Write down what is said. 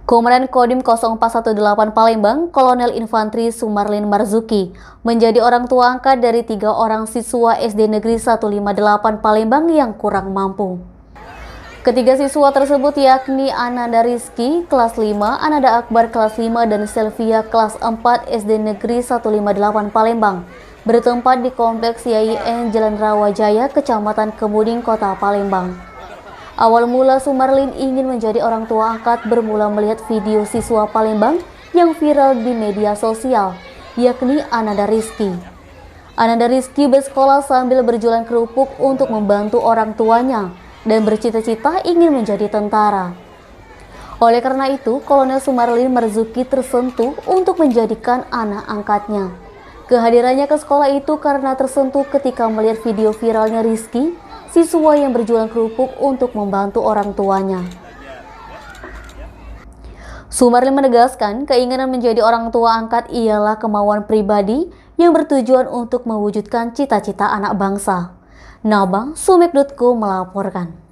Komandan Kodim 0418 Palembang, Kolonel Infantri Sumarlin Marzuki, menjadi orang tua angkat dari 3 orang siswa SD Negeri 158 Palembang yang kurang mampu. Ketiga siswa tersebut yakni Ananda Rizky, kelas 5, Ananda Akbar, kelas 5, dan Selvia, kelas 4 SD Negeri 158 Palembang, bertempat di Kompleks YIN Jalan Rawajaya, Kecamatan Kemuning, Kota Palembang. Awal mula Sumarlin ingin menjadi orang tua angkat bermula melihat video siswa Palembang yang viral di media sosial, yakni Ananda Rizky. Ananda Rizky bersekolah sambil berjualan kerupuk untuk membantu orang tuanya dan bercita-cita ingin menjadi tentara. Oleh karena itu, Kolonel Sumarlin Marzuki tersentuh untuk menjadikan anak angkatnya. Kehadirannya ke sekolah itu karena tersentuh ketika melihat video viralnya Rizky, siswa yang berjualan kerupuk untuk membantu orang tuanya. Sumarlin menegaskan keinginan menjadi orang tua angkat ialah kemauan pribadi yang bertujuan untuk mewujudkan cita-cita anak bangsa. Nabang, Sumek.co melaporkan.